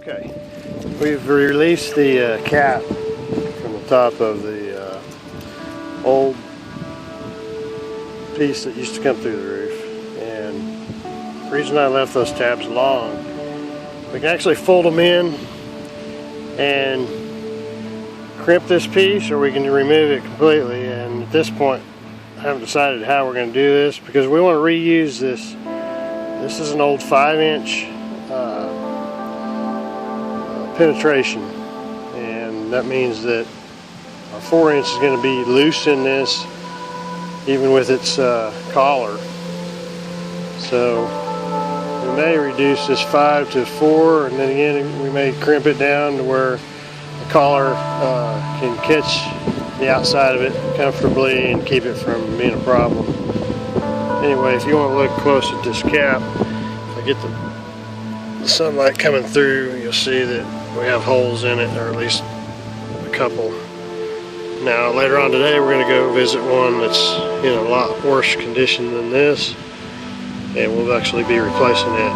Okay, we've released the cap from the top of the old piece that used to come through the roof, and the reason I left those tabs long, we can actually fold them in and crimp this piece, or we can remove it completely. And at this point I haven't decided how we're going to do this, because we want to reuse this. This is an old 5-inch penetration, and that means that our 4-inch is going to be loose in this, even with its collar. So we may reduce this 5 to 4, and then again we may crimp it down to where the collar can catch the outside of it comfortably and keep it from being a problem. Anyway, if you want to look close at this cap, if I get the sunlight coming through, you'll see that we have holes in it, or at least a couple. Now later on today we're going to go visit one that's in a lot worse condition than this, and we'll actually be replacing it.